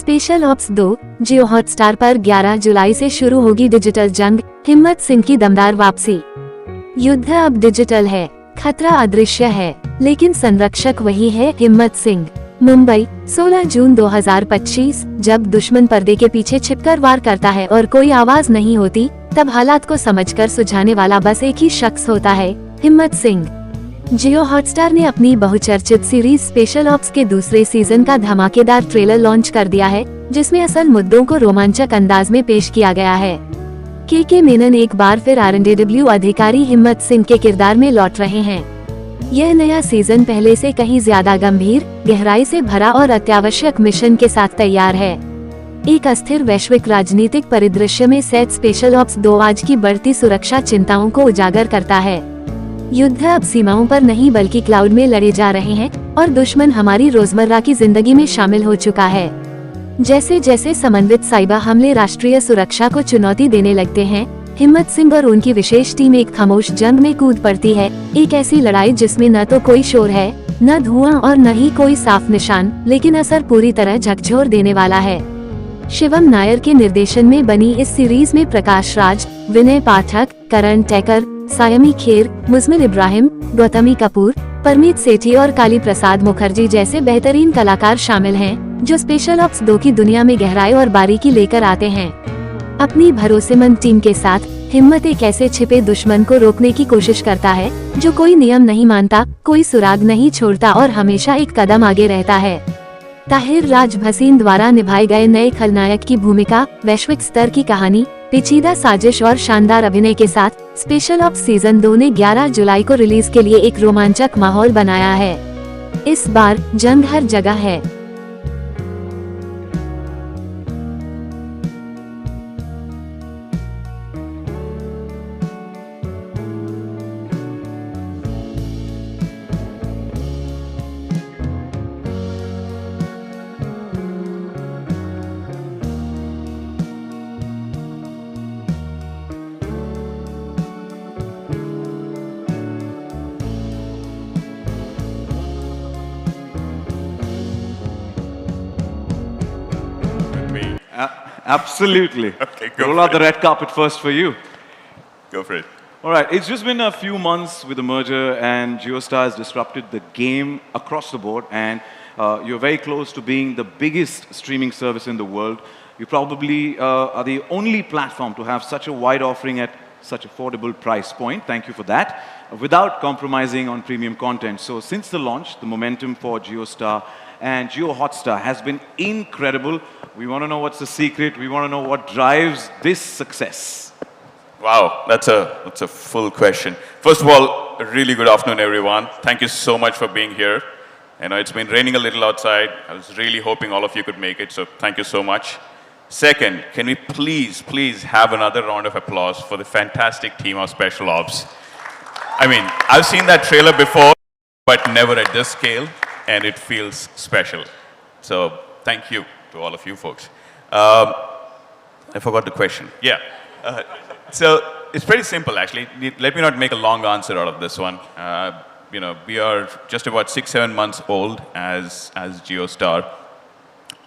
Special ops 2 जियो Hotstar पर 11 जुलाई से शुरू होगी डिजिटल जंग, हिम्मत सिंह की दमदार वापसी। युद्ध अब डिजिटल है, खतरा अदृश्य है, लेकिन संरक्षक वही है, हिम्मत सिंह। मुंबई, 16 जून 2025। जब दुश्मन पर्दे के पीछे छिपकर वार करता है और कोई आवाज नहीं होती, तब हालात को समझकर सुझाने वाला बस एक ही शख्स होता है, हिम्मत सिंह। जियो हॉटस्टार ने अपनी बहुचर्चित सीरीज स्पेशल ऑप्स के दूसरे सीजन का धमाकेदार ट्रेलर लॉन्च कर दिया है, जिसमें असल मुद्दों को रोमांचक अंदाज में पेश किया गया है। के मेनन एक बार फिर RNDW अधिकारी हिम्मत सिंह के किरदार में लौट रहे हैं। यह नया सीजन पहले से कहीं ज्यादा गंभीर, गहराई से भरा और अत्यावश्यक मिशन के साथ तैयार है। एक अस्थिर वैश्विक राजनीतिक परिदृश्य में सेट स्पेशल ऑप्स 2 आज की बढ़ती सुरक्षा चिंताओं को उजागर करता है। युद्ध अब सीमाओं पर नहीं बल्कि क्लाउड में लड़े जा रहे हैं और दुश्मन हमारी रोजमर्रा की जिंदगी में शामिल हो चुका है। जैसे जैसे समन्वित साइबर हमले राष्ट्रीय सुरक्षा को चुनौती देने लगते हैं, हिम्मत सिंह और उनकी विशेष टीम एक खामोश जंग में कूद पड़ती है। एक ऐसी लड़ाई जिसमें न तो कोई शोर है, न धुआं और न ही कोई साफ निशान, लेकिन असर पूरी तरह झकझोर देने वाला है। शिवम नायर के निर्देशन में बनी इस सीरीज में प्रकाश राज, विनय पाठक, करण टेकर, सायमी खेर, मुजमिल इब्राहिम, गौतमी कपूर, परमीत सेठी और काली प्रसाद मुखर्जी जैसे बेहतरीन कलाकार शामिल हैं, जो स्पेशल ऑप्स 2 की दुनिया में गहराई और बारीकी लेकर आते हैं। अपनी भरोसेमंद टीम के साथ हिम्मत एक ऐसे छिपे दुश्मन को रोकने की कोशिश करता है, जो कोई नियम नहीं मानता, कोई सुराग नहीं छोड़ता और हमेशा एक कदम आगे रहता है। ताहिर राज भसीन द्वारा निभाए गए नए खलनायक की भूमिका, वैश्विक स्तर की कहानी, पेचीदा साजिश और शानदार अभिनय के साथ स्पेशल ऑप्स सीजन 2 ने 11 जुलाई को रिलीज के लिए एक रोमांचक माहौल बनाया है। इस बार जंग हर जगह है। Absolutely. Okay, go Roll for out the it. red carpet first for you. Go for it. All right, it's just been a few months with the merger, and JioStar has disrupted the game across the board, and you're very close to being the biggest streaming service in the world. You probably are the only platform to have such a wide offering at such affordable price point. Thank you for that. Without compromising on premium content. So since the launch, the momentum for JioStar and Jio Hotstar has been incredible. We want to know what's the secret. We want to know what drives this success. Wow, that's a full question. First of all, a really good afternoon, everyone. Thank you so much for being here. I know it's been raining a little outside. I was really hoping all of you could make it, so thank you so much. Second, can we please have another round of applause for the fantastic team of Special Ops. I mean, I've seen that trailer before, but never at this scale, and it feels special. So thank you to all of you folks. I forgot the question. Yeah. So it's pretty simple, actually. Let me not make a long answer out of this one. We are just about 6-7 months old as JioStar.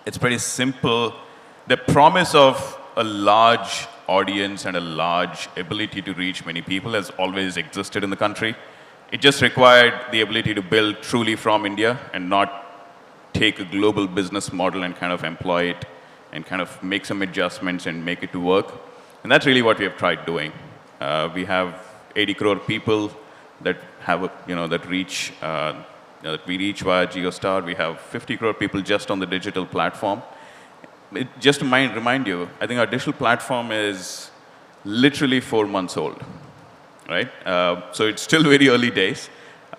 It's pretty simple. The promise of a large audience and a large ability to reach many people has always existed in the country. It just required the ability to build truly from India and not take a global business model and kind of employ it and kind of make some adjustments and make it to work. And that's really what we have tried doing. We have 80 crore people that have, that we reach via JioStar. We have 50 crore people just on the digital platform. Just to remind you, I think our digital platform is literally 4 months old, right? So it's still very early days.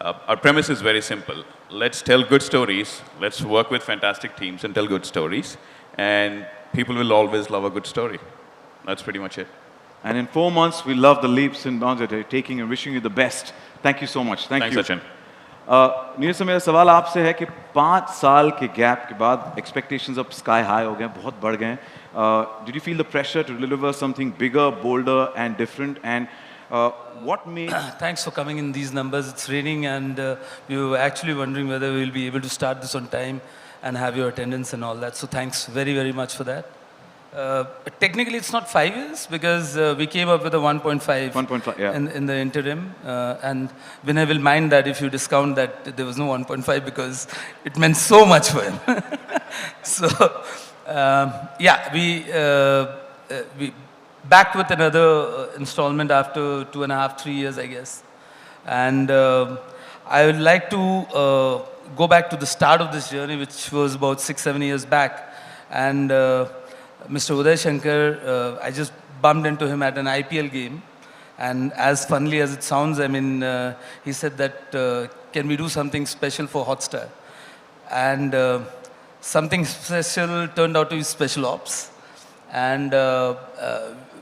Our premise is very simple. Let's tell good stories. Let's work with fantastic teams and tell good stories. And people will always love a good story. That's pretty much it. And in 4 months, we love the leaps and bounds that you're taking and wishing you the best. Thank you so much. Thanks, Sachin. Neeraj sir, मेरा सवाल आपसे है कि 5 साल के gap के बाद expectations अब स्काई हाई हो गए, बहुत बढ़ गए. Did you feel the pressure to deliver something bigger, bolder, and different? And what made? Thanks for coming in these numbers. It's raining, and we were actually wondering whether we will be able to start this on time. and have your attendance and all that. So thanks very, very much for that. Technically, it's not 5 years because we came up with a 1.5 1.5, yeah. in the interim. And Vinay will mind that if you discount that there was no 1.5 because it meant so much for him. So, yeah, we back with another installment after 2.5, 3 years, I guess. And I would like to go back to the start of this journey, which was about 6, 7 years back. And Mr. Uday Shankar, I just bumped into him at an IPL game. And as funnily as it sounds, I mean, he said that, can we do something special for Hotstar? And something special turned out to be Special Ops. And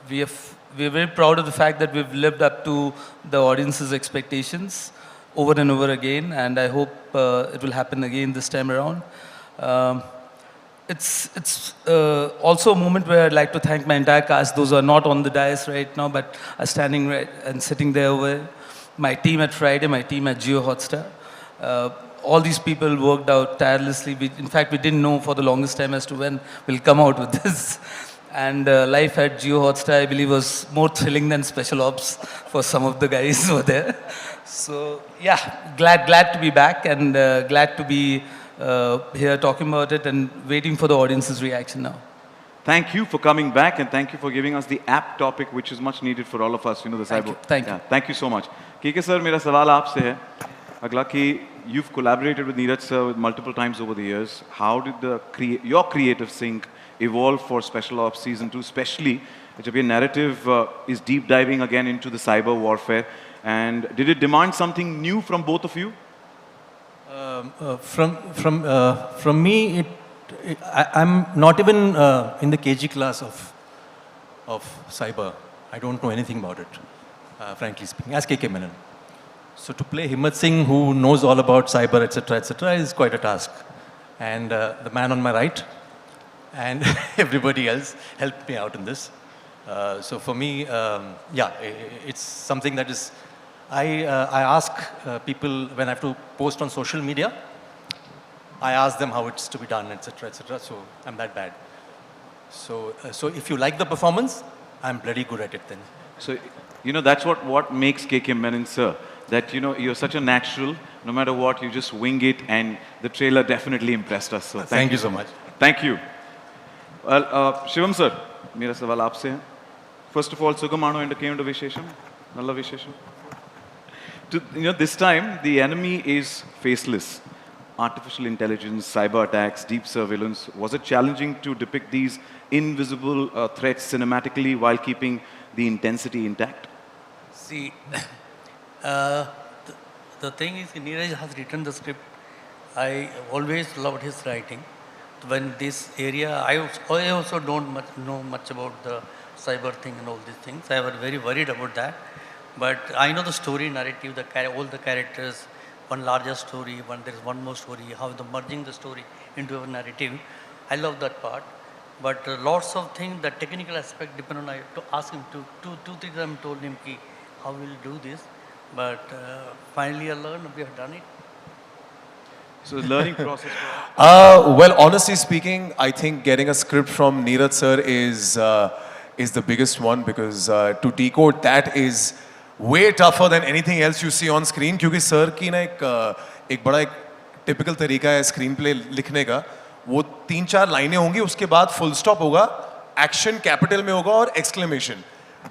we are very proud of the fact that we've lived up to the audience's expectations over and over again. And I hope it will happen again this time around. It's also a moment where I'd like to thank my entire cast. Those who are not on the dais right now, but are standing right and sitting there over there. My team at Friday, my team at Jio Hotstar. All these people worked out tirelessly. In fact, we didn't know for the longest time as to when we'll come out with this. And life at Jio Hotstar, I believe, was more thrilling than Special Ops for some of the guys who were there. So, yeah, glad to be back and glad to be here talking about it and waiting for the audience's reaction now. Thank you for coming back and thank you for giving us the app topic, which is much needed for all of us. You know, the cyber. Thank you. Thank you so much. KK sir, मेरा सवाल आपसे है. अगला कि you've collaborated with Neeraj sir multiple times over the years. How did your creative sync evolve for Special Ops Season 2, especially जब ये narrative is deep diving again into the cyber warfare? And did it demand something new from both of you? From me, I'm not even in the KG class of cyber. I don't know anything about it, frankly speaking, as KK Menon. So to play Himmat Singh, who knows all about cyber, etc., is quite a task. And the man on my right and everybody else helped me out in this. So for me, yeah, it's something that is. I ask people when I have to post on social media. I ask them how it's to be done, etc., etc. So I'm that bad. So if you like the performance, I'm bloody good at it then. So, you know, that's what makes KK Menon, sir. That, you know, you're such a natural, no matter what, you just wing it, and the trailer definitely impressed us. So thank you so much. Thank you. Well, Shivam sir, मेरा सवाल आपसे है. First of all, Sugamano entertainment Vishesham, Nalla Vishesham. You know, this time the enemy is faceless. Artificial intelligence, cyber attacks, deep surveillance. Was it challenging to depict these invisible threats cinematically while keeping the intensity intact? See, the thing is, Neeraj has written the script. I always loved his writing. When this area, I also don't know much about the cyber thing and all these things. I was very worried about that. But I know the story narrative, all the characters, one larger story, there is one more story, how the merging the story into a narrative. I love that part. But lots of things, the technical aspect depend on, I have to ask him to, two things I told him, how will do this. But finally I learned, we have done it. So the learning process. Well, honestly speaking, I think getting a script from Neeraj sir is the biggest one, because to decode that is way tougher than anything else you see on screen. क्योंकि sir की ना एक बड़ा typical तरीका है screen play लिखने का. वो 3-4 लाइनें होंगी, उसके बाद full stop होगा, action capital में होगा और exclamation.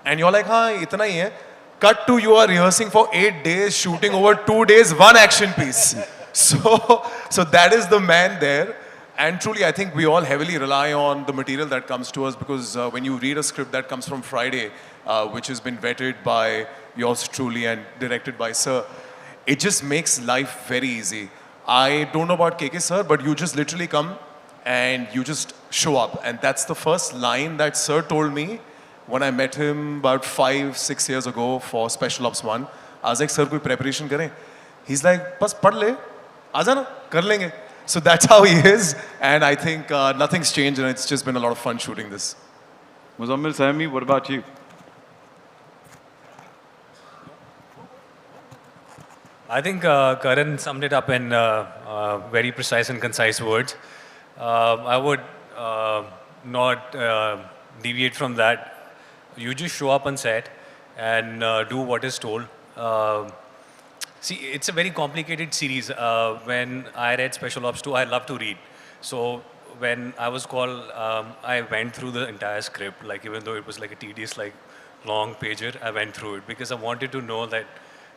And you're like, हाँ इतना ही है. Cut to you are rehearsing for 8 days, shooting over 2 days, one action piece. So that is the man there. And truly, I think we all heavily rely on the material that comes to us, because when you read a script that comes from Friday, which has been vetted by yours truly and directed by sir, it just makes life very easy. I don't know about KK sir, but you just literally come and you just show up. And that's the first line that sir told me when I met him about 5-6 years ago for Special Ops 1. I was like, sir, koi preparation kare? He's like, bas pad le, aaja na, kar lenge. So that's how he is, and I think nothing's changed, and it's just been a lot of fun shooting this. Muzammil Sami, what about you? I think Karan summed it up in very precise and concise words. I would not deviate from that. You just show up on set and do what is told. See, it's a very complicated series. When I read Special Ops 2, I love to read. So when I was called, I went through the entire script. Like even though it was like a tedious, like long pager, I went through it because I wanted to know that,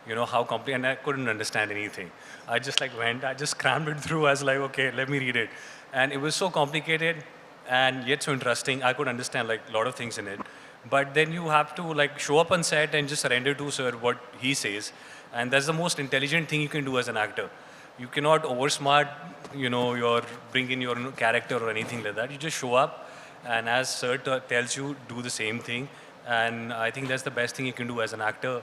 you know, how complicated, and I couldn't understand anything. I just like went, I just crammed it through. I was like, okay, let me read it. And it was so complicated and yet so interesting. I could understand like a lot of things in it. But then you have to like show up on set and just surrender to sir what he says. And that's the most intelligent thing you can do as an actor. You cannot oversmart, you know, bring in your character or anything like that. You just show up, and as sir tells you, do the same thing. And I think that's the best thing you can do as an actor,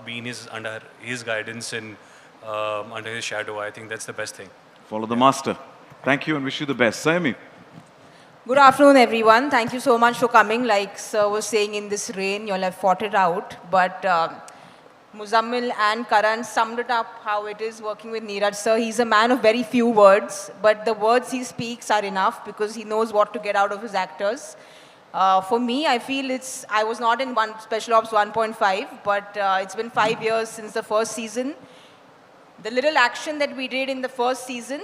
being under his guidance and under his shadow. I think that's the best thing. Follow the master. Thank you and wish you the best. Saimi. Good afternoon, everyone. Thank you so much for coming. Like Sir was saying, in this rain, you'll have fought it out. But Muzammil and Karan summed it up how it is working with Neeraj Sir. He's a man of very few words, but the words he speaks are enough because he knows what to get out of his actors. For me, I feel I was not in Special Ops 1.5, but it's been 5 years since the first season. The little action that we did in the first season,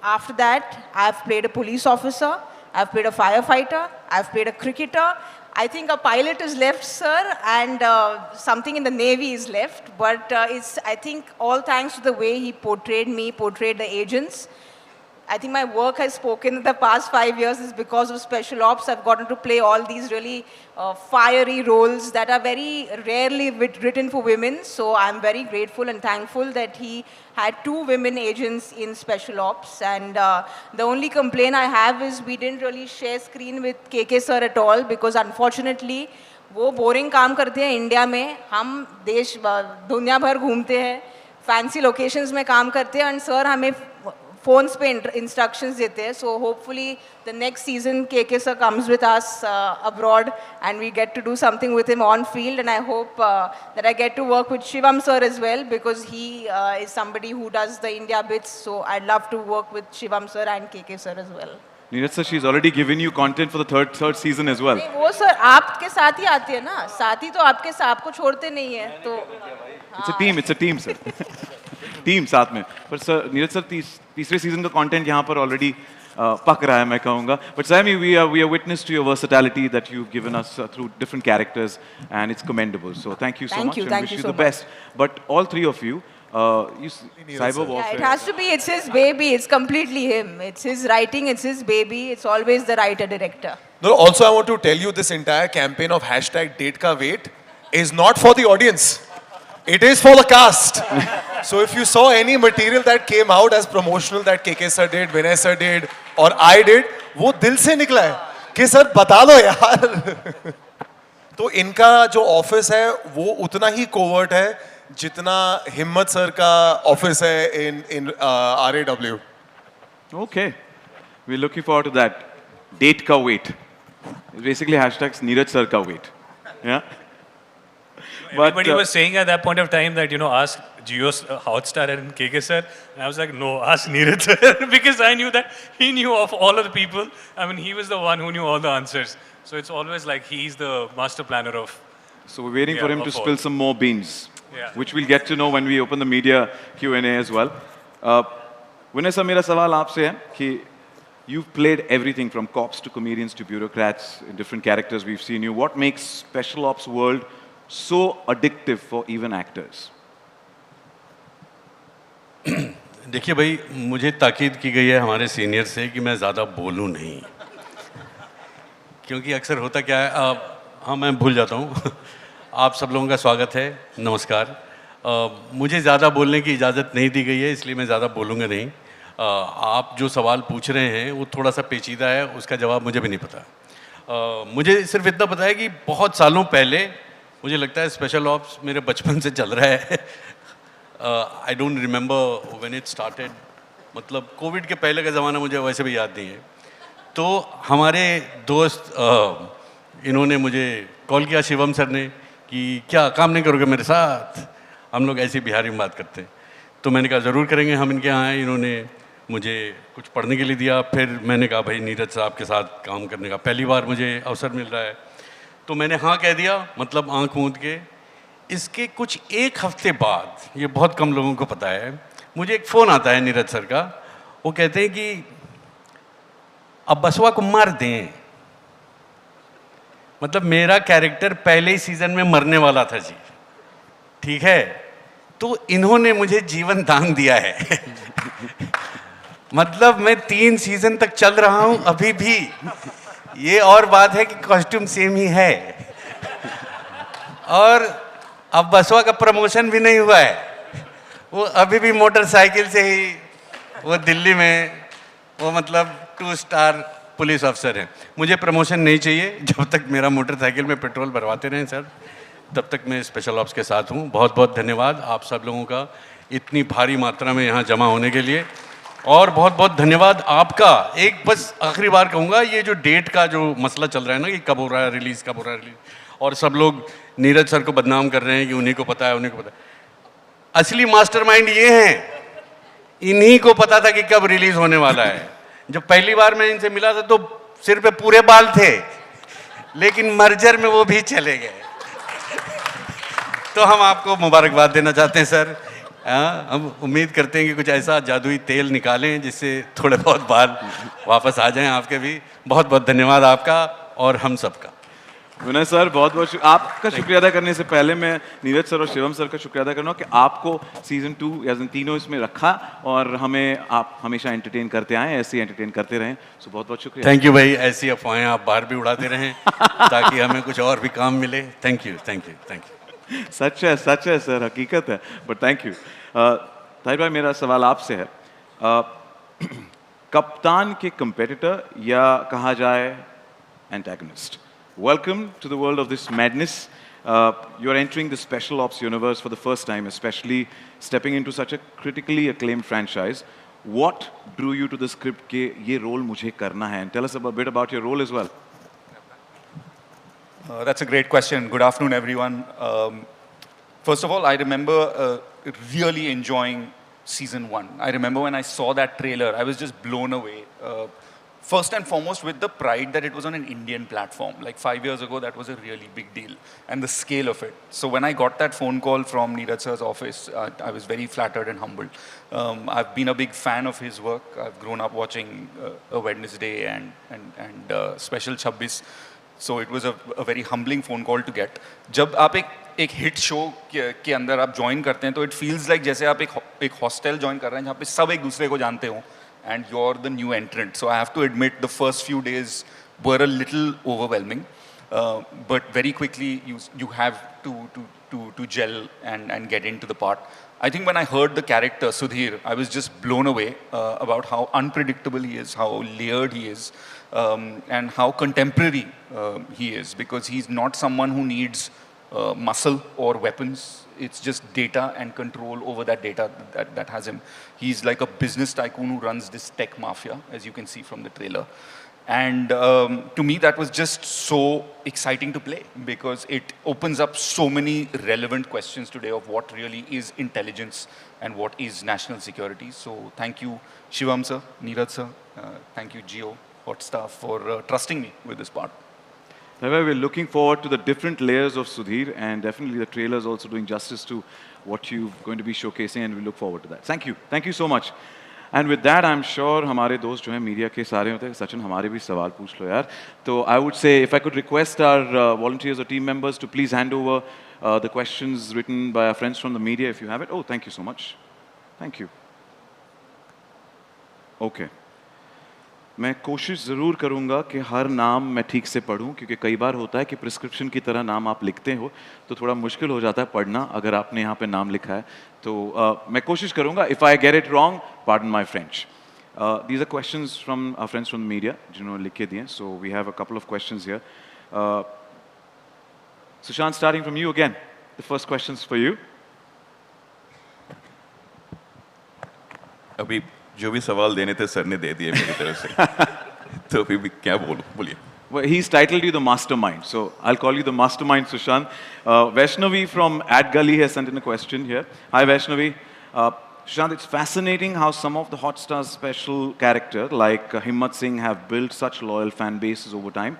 after that, I've played a police officer, I've played a firefighter, I've played a cricketer. I think a pilot is left, sir, and something in the Navy is left. But it's, I think, all thanks to the way he portrayed the agents. I think my work has spoken in the past 5 years is because of Special Ops. I've gotten to play all these really fiery roles that are very rarely written for women. So I'm very grateful and thankful that he had 2 women agents in Special Ops. And the only complaint I have is we didn't really share screen with KK sir at all because unfortunately, वो boring काम करते हैं India में, हम देश दुनिया भर घूमते हैं, fancy locations में काम करते हैं, and sir हमें phones पे instructions देते हैं. So hopefully the next season KK sir comes with us abroad and we get to do something with him on field. And I hope that I get to work with Shivam sir as well because he is somebody who does the India bits. So I'd love to work with Shivam sir and KK sir as well. Neeraj sir, she's already given you content for the third season as well. नहीं, वो sir आपके साथ ही आती है ना, साथी तो आपको छोड़ते नहीं है तो. It's a team, sir. Team साथ में. पर सर नीरज सर तीसरे सीजन का कंटेंट यहाँ पर ऑलरेडी पक रहा है मैं कहूँगा. But Sammy, we are witness to your versatility that you've given us through different characters, and it's commendable. So thank you so much and wish you the best. But all three of you, cyber warfare. Yeah, it has to be. It's his baby. It's completely him. It's his writing. It's his baby. It's always the writer-director. No, also I want to tell you this entire campaign of #DateKaWait is not for the audience. It is for the cast. So if you saw any material that came out as promotional that KK sir did, Vinay sir did, or I did, वो दिल से निकला है कि sir बता दो यार. तो इनका जो ऑफिस है वो उतना ही कोवर्ट है जितना हिम्मत सर का ऑफिस है in RAW. Okay, we're looking forward to that. Date ka wait. It's basically hashtags Neeraj sir ka wait. Yeah. Everybody was saying at that point of time that, ask Jio's Hotstar and KK sir. And I was like, no, ask Neeraj sir. Because I knew that he knew of all of the people. I mean, he was the one who knew all the answers. So it's always like he's the master planner of. So we're waiting for him to spill some more beans, which we'll get to know when we open the media Q&A as well. Vinay sir, मेरा सवाल आपसे है कि you've played everything from cops to comedians to bureaucrats in different characters. We've seen you. What makes Special Ops world so addictive for even actors? देखिए भाई, मुझे ताकीद की गई है हमारे सीनियर से कि मैं ज़्यादा बोलूं नहीं, क्योंकि अक्सर होता क्या है, हाँ मैं भूल जाता हूँ. आप सब लोगों का स्वागत है, नमस्कार. मुझे ज़्यादा बोलने की इजाज़त नहीं दी गई है, इसलिए मैं ज़्यादा बोलूँगा नहीं. आप जो सवाल पूछ रहे हैं वो थोड़ा सा पेचीदा है, उसका जवाब मुझे भी नहीं पता. मुझे सिर्फ इतना पता है कि बहुत सालों पहले, मुझे लगता है स्पेशल ऑप्स मेरे बचपन से चल रहा है. I don't remember when it started, मतलब कोविड के पहले का ज़माना मुझे वैसे भी याद नहीं है. तो हमारे दोस्त इन्होंने मुझे कॉल किया, शिवम सर ने, कि क्या काम नहीं करोगे मेरे साथ, हम लोग ऐसे बिहारी में बात करते हैं. तो मैंने कहा ज़रूर करेंगे, हम इनके यहाँ आए. इन्होंने मुझे कुछ पढ़ने के लिए दिया। फिर मैंने कहा भाई नीरज साहब के साथ काम करने का पहली बार मुझे अवसर मिल रहा है, तो मैंने हाँ कह दिया, मतलब आंख मूंद के। इसके कुछ एक हफ्ते बाद, ये बहुत कम लोगों को पता है, मुझे एक फ़ोन आता है नीरज सर का। वो कहते हैं कि अब बसवा को मार दें। मतलब मेरा कैरेक्टर पहले ही सीज़न में मरने वाला था जी, ठीक है, तो इन्होंने मुझे जीवन दान दिया है। मतलब मैं 3 सीज़न तक चल रहा हूं अभी भी। ये और बात है कि कॉस्ट्यूम सेम ही है, और अब बसवा का प्रमोशन भी नहीं हुआ है। वो अभी भी मोटरसाइकिल से ही वो दिल्ली में वो मतलब 2 स्टार पुलिस अफसर है। मुझे प्रमोशन नहीं चाहिए, जब तक मेरा मोटरसाइकिल में पेट्रोल भरवाते रहें सर, तब तक मैं स्पेशल ऑप्स के साथ हूँ। बहुत बहुत धन्यवाद आप सब लोगों का इतनी भारी मात्रा में यहाँ जमा होने के लिए, और बहुत बहुत धन्यवाद आपका। एक बस आखिरी बार कहूँगा, ये जो डेट का जो मसला चल रहा है ना कि कब हो रहा है रिलीज़, कब हो रहा है रिलीज़, और सब लोग नीरज सर को बदनाम कर रहे हैं कि उन्हीं को पता है, उन्हीं को पता है। असली मास्टरमाइंड ये हैं, इन्हीं को पता था कि कब रिलीज़ होने वाला है। जब पहली बार मैं इनसे मिला था तो सिर पे पूरे बाल थे, लेकिन मर्जर में वो भी चले गए। तो हम आपको मुबारकबाद देना चाहते हैं सर। हम उम्मीद करते हैं कि कुछ ऐसा जादुई तेल निकालें जिससे थोड़े बहुत बाल वापस आ जाएं आपके भी। बहुत बहुत धन्यवाद आपका और हम सबका। विनय सर बहुत बहुत आपका शुक्रिया अदा करने से पहले मैं नीरज सर और शिवम सर का शुक्रिया अदा करना कि आपको सीजन 2 या तीनों इसमें रखा और हमें आप हमेशा एंटरटेन करते आए, ऐसे ही एंटरटेन करते रहें। सो बहुत बहुत शुक्रिया। थैंक यू भाई, ऐसी अफवाहें आप बाहर भी उड़ाते रहें ताकि हमें कुछ और भी काम मिले। Thank you thank you thank you. सच है सर, हकीकत है, बट थैंक यू। ताहिर भाई मेरा सवाल आपसे है, कप्तान के कंपेटिटर या कहा जाए antagonist. Welcome to the world of this madness. You're entering the special ops universe for the first time, especially stepping into such a critically acclaimed franchise. What drew you to the script ke ye role mujhe karna hai? And tell us a bit about your role as well. That's a great question. Good afternoon, everyone. First of all, I remember really enjoying season 1. I remember when I saw that trailer, I was just blown away. First and foremost with the pride that it was on an Indian platform. Like 5 years ago, that was a really big deal, and the scale of it. So when I got that phone call from Neeraj sir's office, I was very flattered and humbled. I've been a big fan of his work. I've grown up watching A Wednesday and Special 26. So it was a very humbling phone call to get. जब आप एक hit show के अंदर आप join करते हैं तो it feels like जैसे आप एक हॉस्टल ज्वाइन कर रहे हैं जहाँ पे सब एक दूसरे को जानते हो, and you're the new entrant. So I have to admit the first few days were a little overwhelming, but very quickly you have to gel and get into the part. I think when I heard the character Sudhir, I was just blown away about how unpredictable he is, how layered he is, and how contemporary he is, because he's not someone who needs muscle or weapons. It's just data and control over that data that has him. He's like a business tycoon who runs this tech mafia, as you can see from the trailer. And to me, that was just so exciting to play, because it opens up so many relevant questions today of what really is intelligence and what is national security. So thank you, Shivam sir, Neeraj sir, thank you, Jio Hotstar, for trusting me with this part. We're looking forward to the different layers of Sudhir, and definitely the trailer is also doing justice to what you're going to be showcasing, and we look forward to that. Thank you so much. And with that, I'm sure हमारे दोस्त जो हैं media के सारे होते हैं, सचिन हमारे भी सवाल पूछ लो यार। तो I would say if I could request our volunteers or team members to please hand over the questions written by our friends from the media if you have it. Oh, thank you so much. Thank you. Okay. मैं कोशिश ज़रूर करूँगा कि हर नाम मैं ठीक से पढ़ूँ, क्योंकि कई बार होता है कि प्रिस्क्रिप्शन की तरह नाम आप लिखते हो तो थोड़ा मुश्किल हो जाता है पढ़ना अगर आपने यहाँ पे नाम लिखा है। तो मैं कोशिश करूँगा, if I get it wrong pardon my French. These are questions from our friends from the media जिन्होंने लिख के दिए। So we have a couple of questions here. Sushant, starting from you again, the first questions for you. अभी जो भी सवाल देने थे सर ने दे दिए मेरी तरफ से। तो अभी भी क्या बोलूं, बोलिए। Well, he's titled you the mastermind, so I'll call you the mastermind, Sushant. Vaishnavi from @Gully has sent in a question here. Hi, Vaishnavi. Sushant, it's fascinating how some of the Hotstar special character like Himmat Singh have built such loyal fan bases over time.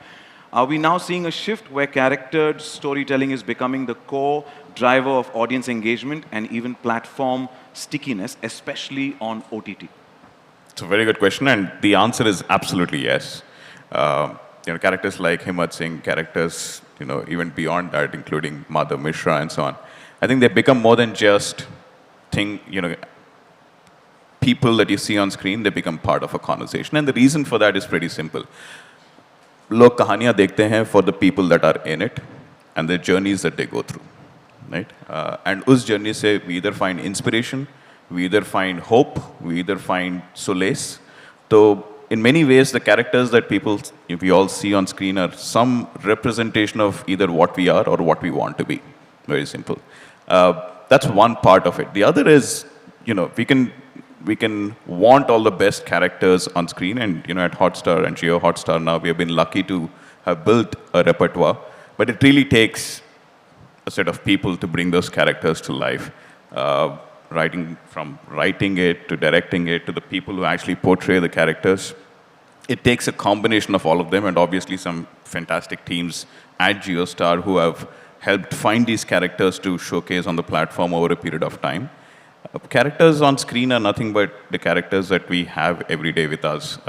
Are we now seeing a shift where character storytelling is becoming the core driver of audience engagement and even platform stickiness, especially on OTT? It's a very good question, and the answer is absolutely yes. Characters like Himmat Singh, characters, even beyond that, including Madhav Mishra and so on. I think they've become more than just people that you see on screen. They become part of a conversation, and the reason for that is pretty simple. लोग कहानियाँ देखते हैं for the people that are in it and the journeys that they go through, right? And उस journey से we either find inspiration, we either find hope, we either find solace. So in many ways, the characters that we all see on screen are some representation of either what we are or what we want to be. Very simple. That's one part of it. The other is, we can want all the best characters on screen, and at Hotstar and Jio Hotstar now, we have been lucky to have built a repertoire, but it really takes a set of people to bring those characters to life. From writing it to directing it to the people who actually portray the characters. It takes a combination of all of them, and obviously some fantastic teams at JioStar who have helped find these characters to showcase on the platform over a period of time. Characters on screen are nothing but the characters that we have every day with us,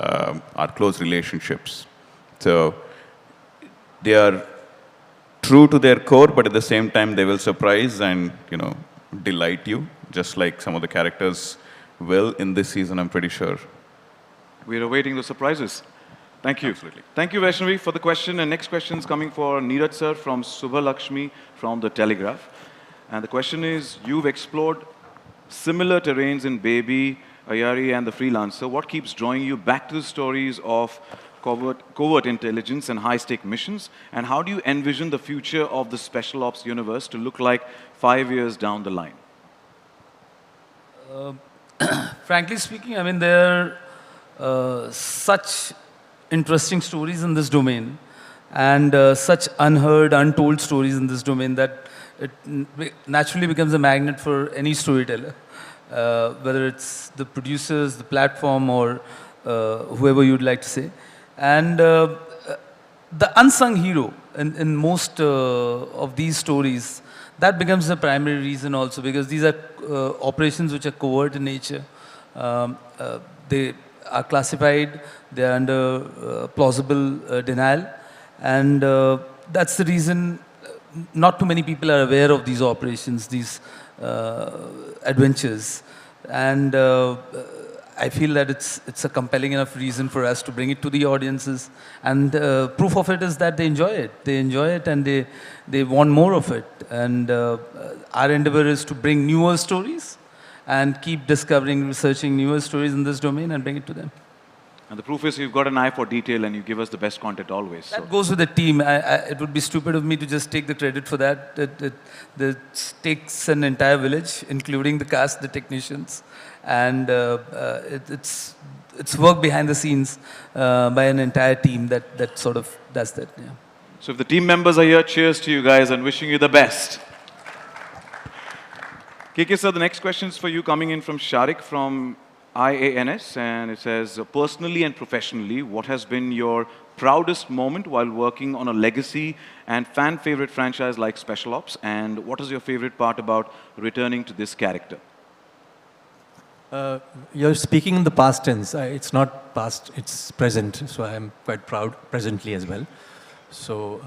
our close relationships. So they are true to their core, but at the same time they will surprise and delight you, just like some of the characters will in this season, I'm pretty sure. We're awaiting the surprises. Thank you. Absolutely. Thank you, Vaishnavi, for the question. And next question is coming for Neeraj sir from Subha Lakshmi from The Telegraph. And the question is, you've explored similar terrains in Baby, Ayari and The Freelancer. What keeps drawing you back to the stories of covert intelligence and high-stake missions? And how do you envision the future of the Special Ops universe to look like 5 years down the line? Frankly speaking, I mean, there are such interesting stories in this domain and such unheard, untold stories in this domain that it naturally becomes a magnet for any storyteller, whether it's the producers, the platform, or whoever you'd like to say. And the unsung hero in most of these stories, that becomes the primary reason also, because these are operations which are covert in nature. They are classified, they are under plausible denial, and that's the reason not too many people are aware of these operations, these adventures. And I feel that it's a compelling enough reason for us to bring it to the audiences. And proof of it is that they enjoy it. They enjoy it and they want more of it. And our endeavor is to bring newer stories and keep discovering, researching newer stories in this domain and bring it to them. And the proof is you've got an eye for detail and you give us the best content always. That goes with the team. It would be stupid of me to just take the credit for that. It takes an entire village, including the cast, the technicians. And it's work behind the scenes by an entire team that sort of does that. Yeah. So if the team members are here, cheers to you guys and wishing you the best. KK sir, the next question is for you, coming in from Sharik from IANS, and it says, personally and professionally, what has been your proudest moment while working on a legacy and fan favorite franchise like Special Ops, and what is your favorite part about returning to this character? You're speaking in the past tense. It's not past, it's present. So I'm quite proud presently as well. So,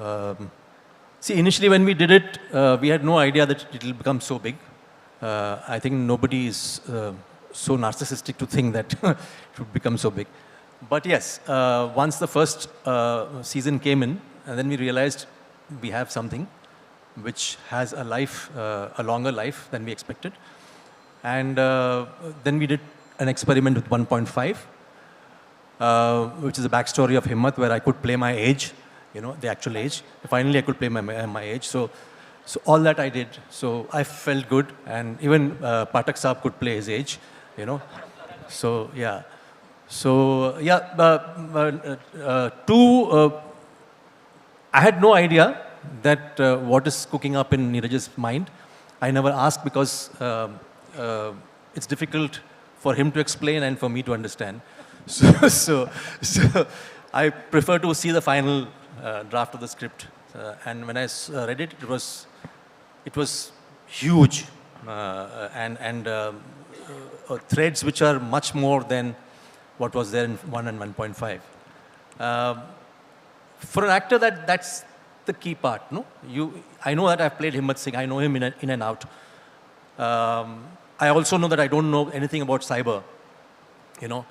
see, initially when we did it, we had no idea that it will become so big. I think nobody is so narcissistic to think that it would become so big. But yes, once the first season came in, and then we realized we have something which has a life, a longer life than we expected. And then we did an experiment with 1.5, which is a backstory of Himmat, where I could play my age, the actual age. Finally, I could play my age. So all that I did. So I felt good, and even Pathak Saab could play his age, So yeah. So yeah, I had no idea that what is cooking up in Neeraj's mind. I never asked because it's difficult for him to explain and for me to understand. So I prefer to see the final draft of the script. And when I read it, it was huge and threads which are much more than what was there in 1 and 1.5. For an actor, that's the key part, no? I know that I've played Himmat Singh. I know him in and out. I also know that I don't know anything about cyber. You know,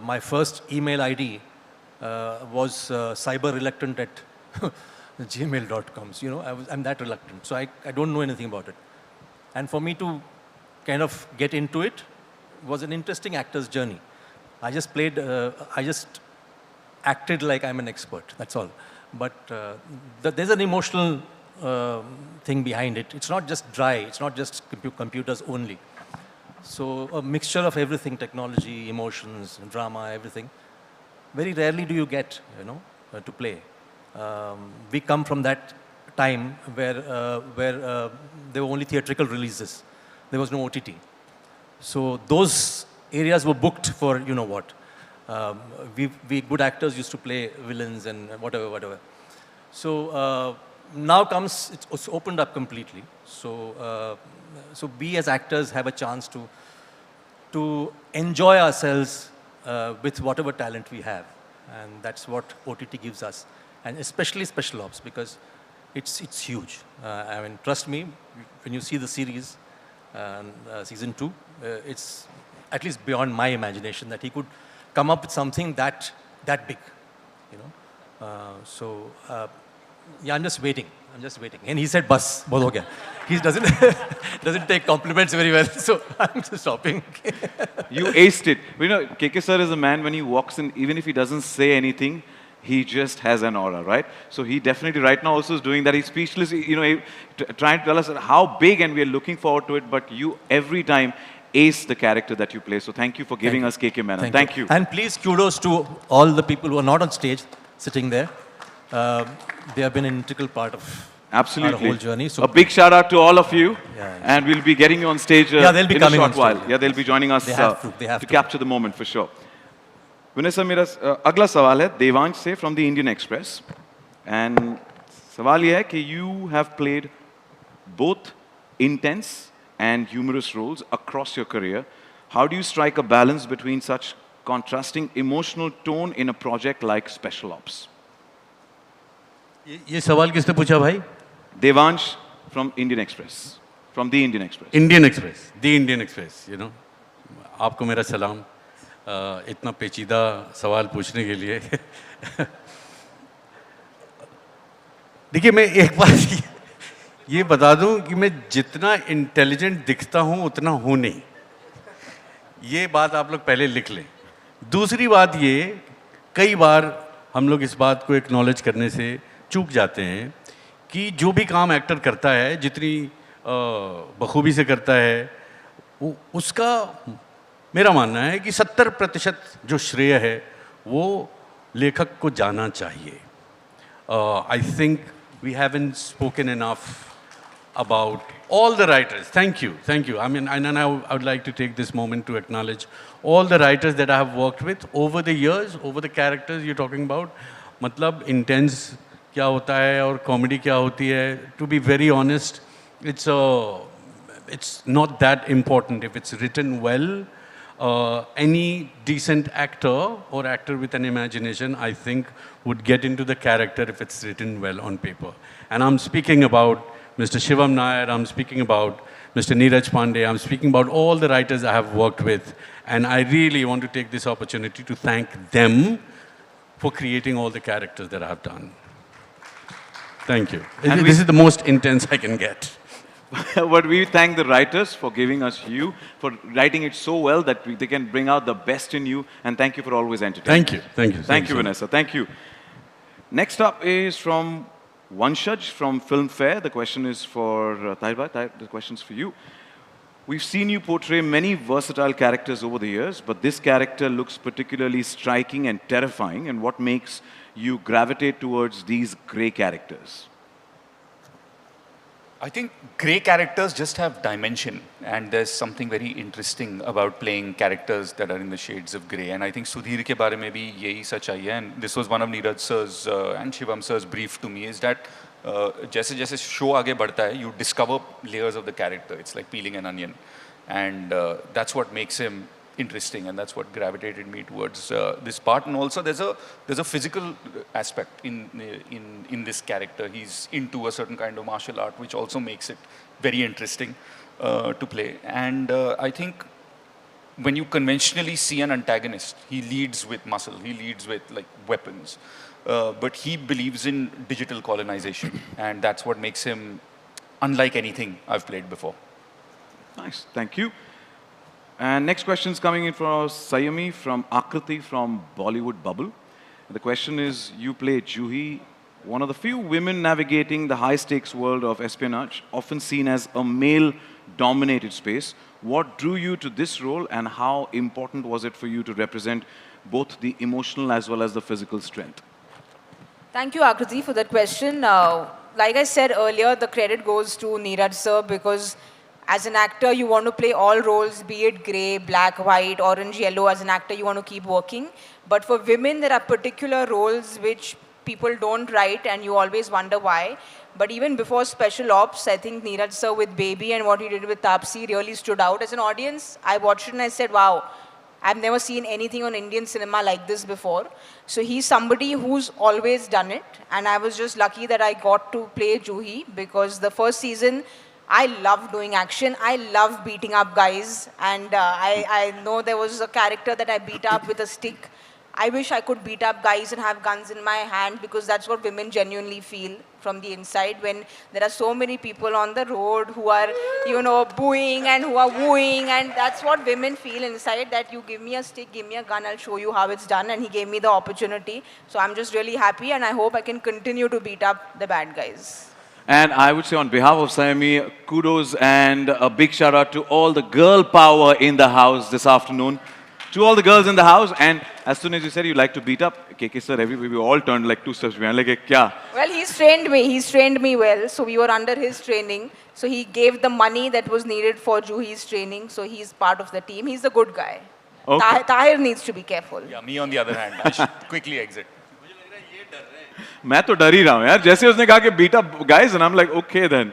my first email ID was cyberreluctant at gmail.com. So, you know, I'm that reluctant. So I don't know anything about it. And for me to kind of get into it was an interesting actor's journey. I just acted like I'm an expert, that's all. But there's an emotional thing behind it. It's not just dry, it's not just computers only. So a mixture of everything, technology, emotions, drama, everything. Very rarely do you get, you know, to play. We come from that time where there were only theatrical releases. There was no OTT. So those areas were booked for, you know what. We good actors used to play villains and whatever. So now comes, it's opened up completely. So we as actors have a chance to enjoy ourselves with whatever talent we have. And that's what OTT gives us. And especially special ops, because it's huge. I mean, trust me, when you see the series, season 2, it's at least beyond my imagination that he could come up with something that big, you know. Yeah, I'm just waiting. And he said, "Bas, bahut ho gaya." He doesn't take compliments very well, so I'm just stopping. You aced it. You know, KK sir is a man, when he walks in, even if he doesn't say anything, he just has an aura, right? So he definitely right now also is doing that. He's speechless, you know, trying to tell us how big, and we are looking forward to it, but you every time ace the character that you play. So thank you for giving us KK Menon. Thank you. And please, kudos to all the people who are not on stage, sitting there. They have been an integral part of our whole journey. So a big shout out to all of you. Yeah. And we'll be getting you on stage they'll be in coming a short on while. stage. Yeah, they'll be joining us They have to. capture the moment for sure. Vinay sir, मेरा अगला सवाल है देवांश से from the Indian Express. And सवाल ये है कि you have played both intense and humorous roles across your career. How do you strike a balance between such contrasting emotional tone in a project like Special Ops? ये सवाल किसने पूछा भाई? Devansh from Indian Express. From the Indian Express. Indian Express. The Indian Express, you know. आपको मेरा सलाम. इतना पेचीदा सवाल पूछने के लिए. देखिए, मैं एक बात ये बता दूं कि मैं जितना इंटेलिजेंट दिखता हूं उतना हूं नहीं. ये बात आप लोग पहले लिख लें. दूसरी बात ये, कई बार हम लोग इस बात को एक्नॉलेज करने से चूक जाते हैं कि जो भी काम एक्टर करता है, जितनी बखूबी से करता है, उसका मेरा मानना है कि 70% जो श्रेय है वो लेखक को जाना चाहिए. I think we haven't spoken enough about all the writers. Thank you. I mean, and I would like to take this moment to acknowledge all the writers that I have worked with over the years, over the characters you're talking about. मतलब intense क्या होता है और comedy क्या होती है. To be very honest, it's not that important if it's written well. Any decent actor or actor with an imagination, I think, would get into the character if it's written well on paper. And I'm speaking about Mr. Shivam Nair, I'm speaking about Mr. Neeraj Pandey, I'm speaking about all the writers I have worked with, and I really want to take this opportunity to thank them for creating all the characters that I have done. Thank you. And this is the most intense I can get. But we thank the writers for giving us you, for writing it so well that they can bring out the best in you, and thank you for always entertaining. Thank you, Vanessa. Thank you. Next up is from Vanshaj from Filmfare. The question is for Tahir. The question is for you. We've seen you portray many versatile characters over the years, but this character looks particularly striking and terrifying. And what makes you gravitate towards these grey characters? I think grey characters just have dimension, and there's something very interesting about playing characters that are in the shades of grey. And I think Sudhir ke baare mein bhi yahi sachai hai, and this was one of Neeraj sir's and Shivam sir's brief to me, is that jaise jaise show aage badhta hai, you discover layers of the character. It's like peeling an onion, and that's what makes him interesting, and that's what gravitated me towards this part. And also there's a physical aspect in this character. He's into a certain kind of martial art, which also makes it very interesting to play. And I think when you conventionally see an antagonist, he leads with muscle, he leads with like weapons, but he believes in digital colonization, and that's what makes him unlike anything I've played before. Nice, thank you. And next question is coming in from Sayami from Akriti from Bollywood Bubble. The question is, you play Juhi, one of the few women navigating the high-stakes world of espionage, often seen as a male-dominated space. What drew you to this role, and how important was it for you to represent both the emotional as well as the physical strength? Thank you, Akriti, for that question. Like I said earlier, the credit goes to Neeraj sir, because as an actor, you want to play all roles, be it grey, black, white, orange, yellow. As an actor, you want to keep working. But for women, there are particular roles which people don't write, and you always wonder why. But even before Special Ops, I think Neeraj sir with Baby and what he did with Taapsee really stood out. As an audience, I watched it and I said, wow, I've never seen anything on Indian cinema like this before. So he's somebody who's always done it. And I was just lucky that I got to play Juhi, because the first season, I love doing action. I love beating up guys. And I know there was a character that I beat up with a stick. I wish I could beat up guys and have guns in my hand, because that's what women genuinely feel from the inside when there are so many people on the road who are, you know, booing and who are wooing. And that's what women feel inside, that you give me a stick, give me a gun, I'll show you how it's done. And he gave me the opportunity. So I'm just really happy, and I hope I can continue to beat up the bad guys. And I would say on behalf of Sayami, kudos and a big shout out to all the girl power in the house this afternoon. To all the girls in the house. And as soon as you said you like to beat up, KK sir, everybody, we all turned like 2 steps behind. Like, kya? Well, he's trained me well. So we were under his training. So he gave the money that was needed for Juhi's training. So he's part of the team. He's a good guy. Okay. Tahir needs to be careful. Yeah, me on the other hand, I should quickly exit. मैं तो डर ही रहा हूँ यार, जैसे उसने कहा कि beat up guys, and I'm like, okay then.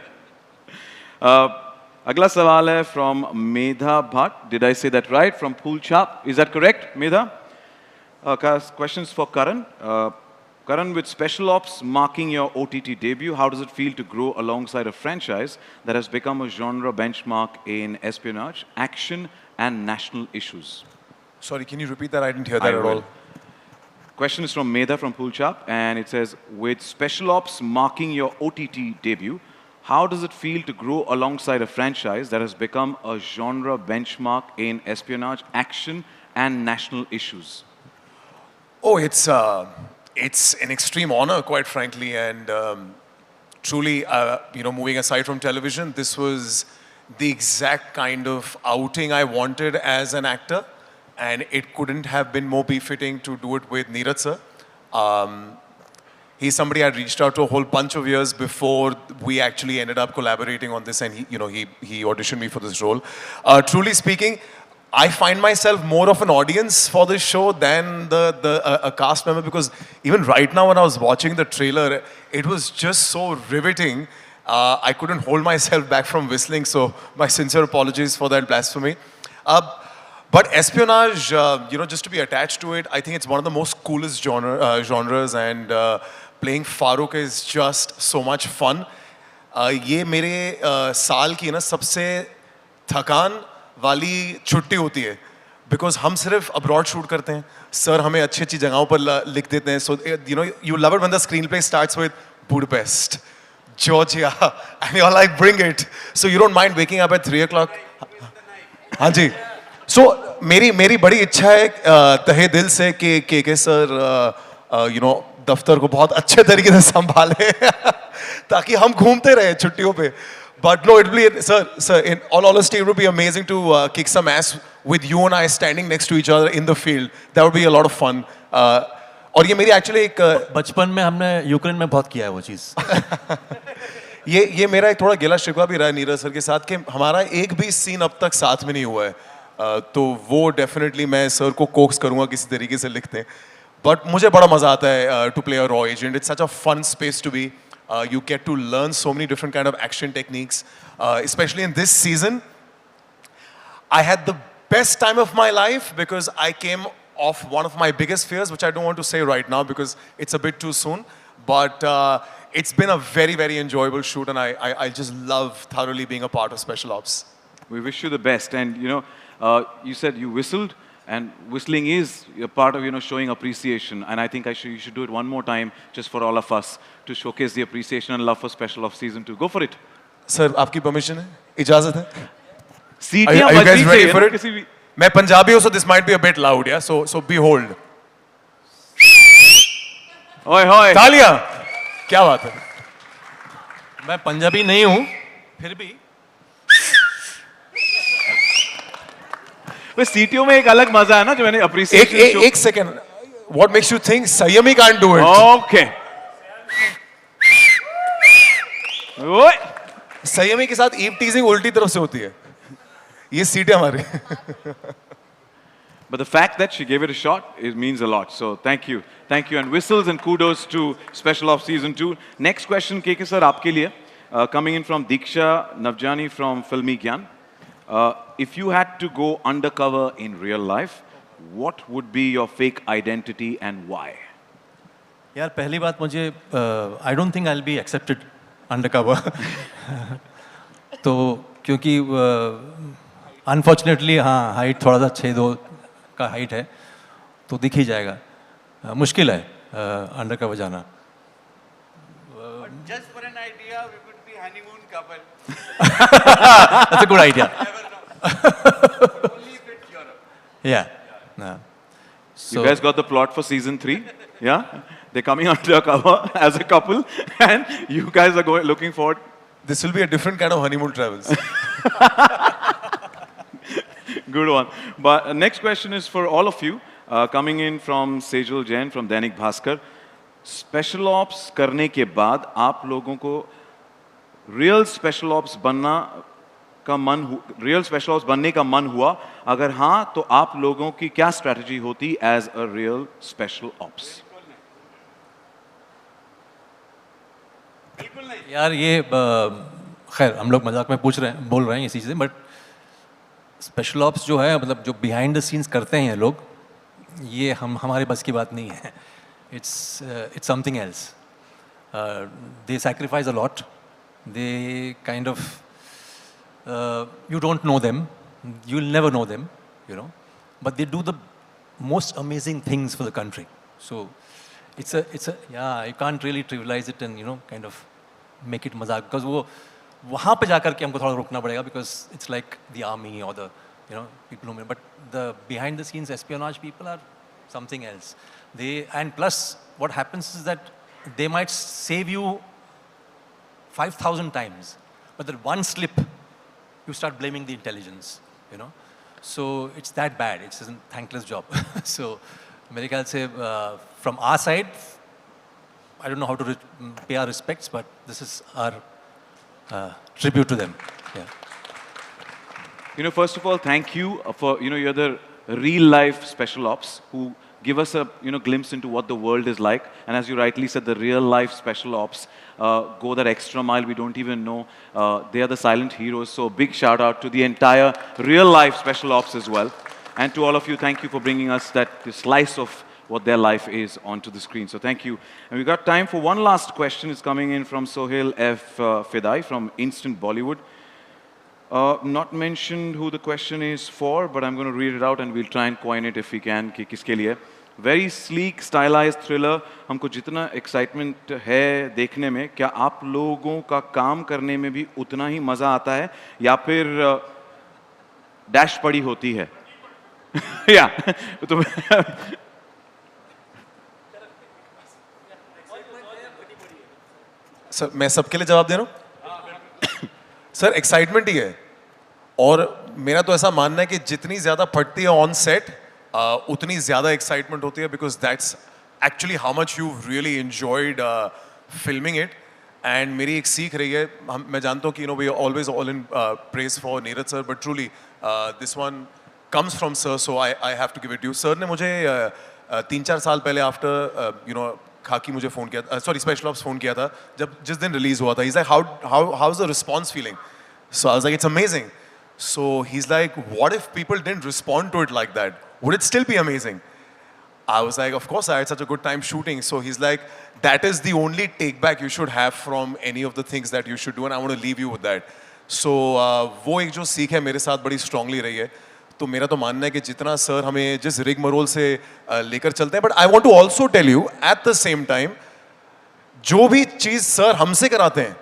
अगला सवाल है from Medha Bhatt. Did I say that right? From Pool Chap. Is that correct, Medha? Questions for Karan. Karan, with Special Ops marking your OTT debut, how does it feel to grow alongside a franchise that has become a genre benchmark in espionage, action, and national issues? Sorry, can you repeat that? I didn't hear that at all. Question is from Medha from Poolchap, and it says, with Special Ops marking your OTT debut, how does it feel to grow alongside a franchise that has become a genre benchmark in espionage, action, and national issues? Oh, it's an extreme honor, quite frankly, and truly, moving aside from television, this was the exact kind of outing I wanted as an actor. And it couldn't have been more befitting to do it with Neeraj sir. He's somebody I'd reached out to a whole bunch of years before we actually ended up collaborating on this, and he auditioned me for this role. Truly speaking, I find myself more of an audience for this show than a cast member, because even right now when I was watching the trailer, it was just so riveting. I couldn't hold myself back from whistling, so my sincere apologies for that blasphemy. But espionage, just to be attached to it, I think it's one of the most coolest genres, and playing Farooq is just so much fun. ये मेरे साल की ना सबसे थकान वाली छुट्टी होती है, because हम सिर्फ abroad shoot करते हैं. Sir हमें अच्छी जगहों पर लिख देते हैं. So you love it when the screenplay starts with Budapest, Georgia, and you're like, bring it. So you don't mind waking up at 3 o'clock. हाँ जी. So मेरी बड़ी इच्छा है तहे दिल से कि केके सर दफ्तर को बहुत अच्छे तरीके से संभाले ताकि हम घूमते रहे छुट्टियों पे. But no, it'll be, sir, in all honesty, it would be amazing to kick some ass with you and I standing next to each other in the field. That would be a lot of fun. और ये मेरी actually एक बचपन में हमने Ukraine में बहुत किया है वो चीज़. ये मेरा एक थोड़ा गिला शिकवा भी रहा है नीरज सर के साथ कि हमारा एक भी सीन अब तक साथ में नहीं हुआ है. तो वो डेफिनेटली मैं सर को कोक्स करूंगा किसी तरीके से लिखते हैं. बट मुझे बड़ा मजा आता है to play a raw agent. It's such a fun space to be. You get to learn so many different kind of action techniques, especially in this season. I had the best time of my life because I came off one of my biggest fears, which I don't want to say right now because it's a bit too soon. But it's been a very, very enjoyable shoot, and I just love thoroughly being a part of Special Ops. We wish you the best. And, you know, you said you whistled, and whistling is a part of, you know, showing appreciation. And I think you should do it one more time just for all of us to showcase the appreciation and love for Special Ops Season 2. Go for it. Sir, आपकी permission है? इजाज़त है? सीटियां Are you guys बजनी ready चाहिए for ना it? किसी भी. मैं पंजाबी हूँ, so this might be a bit loud, yeah? So behold. ओए होए. तालियां. क्या बात है? मैं पंजाबी नहीं हूँ, फिर भी वे सीटियों में एक अलग मजा है ना जो मैंने appreciation एक second. What makes you think Sayami can't do it? Okay. ओए. संयमी के साथ ईव टीजिंग उल्टी तरफ से होती है. ये सीटें हमारी. But the fact that she gave it a shot, it means a lot. So thank you. Thank you. And whistles and kudos to Special Ops Season 2. Next question, KK sir, आपके लिए. Coming in from Diksha Navjani from Filmi Gyan. If you had to go undercover in real life, what would be your fake identity and why? यार पहली बात मुझे I don't think I will be accepted undercover. तो क्योंकि unfortunately हाँ height थोड़ा सा 6'2" का हाइट है तो दिख ही जाएगा. मुश्किल है अंडरकवर जाना. Just for an idea, we could be honeymoon couple. That's a good idea. Only if it's Europe. Yeah. No. You guys got the plot for Season 3? Yeah? They're coming undercover as a couple and you guys are looking forward. This will be a different kind of honeymoon travels. Good one. But next question is for all of you. Coming in from Sejal Jain from Dainik Bhaskar. Special Ops करने के बाद आप लोगों को real Special Ops बनना का real Special Ops बनने का मन हुआ? अगर हाँ तो आप लोगों की क्या strategy होती as a real Special Ops? यार ये खैर हम लोग मजाक में बोल रहे हैं इसी चीज़ें. बट स्पेशल ऑप्स जो है मतलब जो बिहाइंड द सीन्स करते हैं ये लोग, ये हमारे बस की बात नहीं है. It's something else. They sacrifice a lot. They kind of you don't know them. You'll never know them, you know. But they do the most amazing things for the country. So it's a yeah, you can't really trivialize it and, you know, kind of make it मजाक, because वो वहाँ पे जाकर के हमको थोड़ा रुकना पड़ेगा, because it's like the army or the, you know, people who, but the behind the scenes espionage people are something else. And plus what happens is that they might save you 5,000 times, but that one slip you start blaming the intelligence, you know. So it's that bad. It's a thankless job. So मेरे ख्याल से from our side, I don't know how to pay our respects, but this is our tribute to them. Yeah. You know, first of all, thank you for, you know, you're the real life Special Ops who give us a, you know, glimpse into what the world is like. And as you rightly said, the real life Special Ops go that extra mile. We don't even know. They are the silent heroes. So big shout out to the entire real life Special Ops as well. And to all of you, thank you for bringing us that slice of what their life is onto the screen. So thank you. And we've got time for one last question. It's coming in from Sohail F. Fidai from Instant Bollywood. Not mentioned who the question is for, but I'm going to read it out and we'll try and coin it if we can. कि किसके लिए? Very sleek, stylized thriller. हमको जितना excitement है देखने में, क्या आप लोगों का काम करने में भी उतना ही मजा आता है या फिर डैश पड़ी होती है? या तो सर मैं सबके लिए जवाब दे रहा हूँ. सर एक्साइटमेंट ही है, और मेरा तो ऐसा मानना है कि जितनी ज़्यादा फटती है ऑन सेट उतनी ज़्यादा एक्साइटमेंट होती है, because that's actually how much you really enjoyed filming it. And मेरी एक सीख रही है, मैं जानता हूँ कि we always all in praise for Neeraj sir, but truly this one comes from sir, so I have to give it you. Sir ने मुझे 3-4 साल पहले आफ्टर खाकी मुझे फ़ोन किया, सॉरी स्पेशल ऑप्स फ़ोन किया था जिस दिन रिलीज़ हुआ था. He's like, how is the response feeling? So I was like, it's amazing. So he's like, what if people didn't respond to it like that? Would it still be amazing? I was like, of course, I had such a good time shooting. So he's like, that is the only take back you should have from any of the things that you should do, and I want to leave you with that. So वो एक जो सीख है मेरे साथ बड़ी strongly रही है. तो मेरा तो मानना है कि जितना सर हमें जिस रिग मरोल से लेकर चलते हैं, but I want to also tell you at the same time, जो भी चीज़ सर हमसे कराते हैं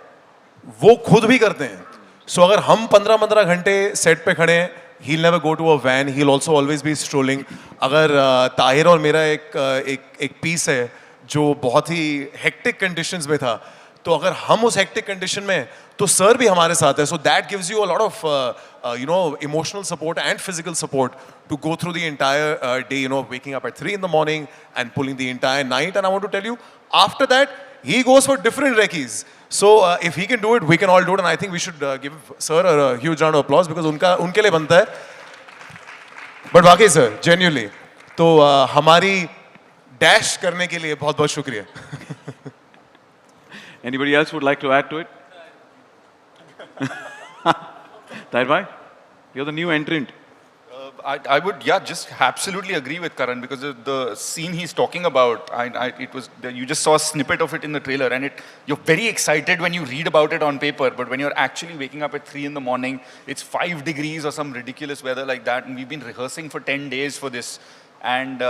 वो खुद भी करते हैं. सो अगर हम 15-15 घंटे सेट पे खड़े हैं, he'll never go to a van, he'll also always be strolling. अगर ताहिर और मेरा एक पीस है जो बहुत ही हेक्टिक कंडीशंस में था, तो अगर हम उस हेक्टिक कंडीशन में, तो सर भी हमारे साथ है. So that gives you a lot of emotional support and physical support to go through the entire day, waking up at 3 in the morning and pulling the entire night. And I want to tell you, after that, he goes for different recce's. So if he can do it, we can all do it. And I think we should give sir a huge round of applause because उनके लिए बनता है. But वाकई sir, genuinely, तो हमारी dash करने के लिए बहुत बहुत शुक्रिया. Anybody else would like to add to it? Tahir bhai, you're the new entrant. I would, yeah, just absolutely agree with Karan, because the scene he's talking about, it was, you just saw a snippet of it in the trailer, and you're very excited when you read about it on paper, but when you're actually waking up at 3 in the morning, it's 5 degrees or some ridiculous weather like that, and we've been rehearsing for 10 days for this, and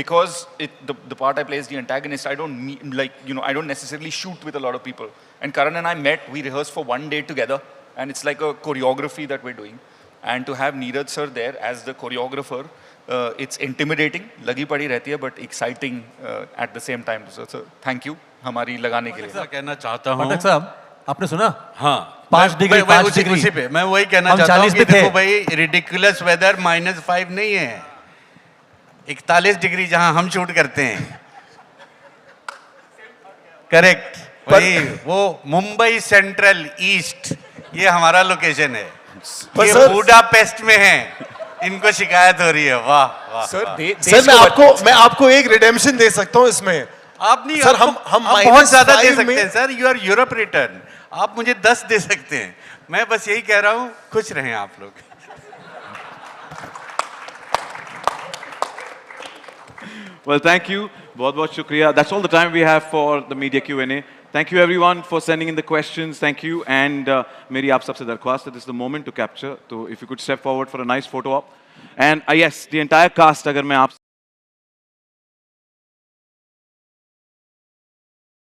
because the part I play is the antagonist, I don't I don't necessarily shoot with a lot of people. And Karan and I met, we rehearsed for 1 day together, and it's like a choreography that we're doing. And to have Neeraj sir there as the choreographer, it's intimidating, lagi padi rehti hai, but exciting at the same time. So thank you हमारी लगाने के लिए. ऐसा कहना चाहता हूँ. पाठक साहब, आपने सुना? हाँ. 5 डिग्री, 5 डिग्री. उसी पे मैं वही कहना चाहता हूँ कि देखो भाई, रिडिकुलस वेदर -5 नहीं है. 41 डिग्री जहां हम शूट करते हैं. करेक्ट. वही वो मुंबई सेंट्रल ईस्ट, ये हमारा लोकेशन है. ये बुडापेस्ट में है. इनको शिकायत हो रही है. वाह वाह. सर मैं आपको एक रिडेम्पशन दे सकता हूं इसमें. आप नहीं सर, हम बहुत ज्यादा दे सकते हैं sir. You are Europe return. आप मुझे 10 दे सकते हैं. मैं बस यही कह रहा हूँ, खुश रहें आप लोग. Well, thank you. बहुत shukriya. That's all the time we have for the media Q&A. Thank you everyone for sending in the questions. Thank you. And मेरी आप सबसे दरख्वास्त है, this is the moment to capture. So if you could step forward for a nice photo op. And yes, the entire cast, अगर मैं आप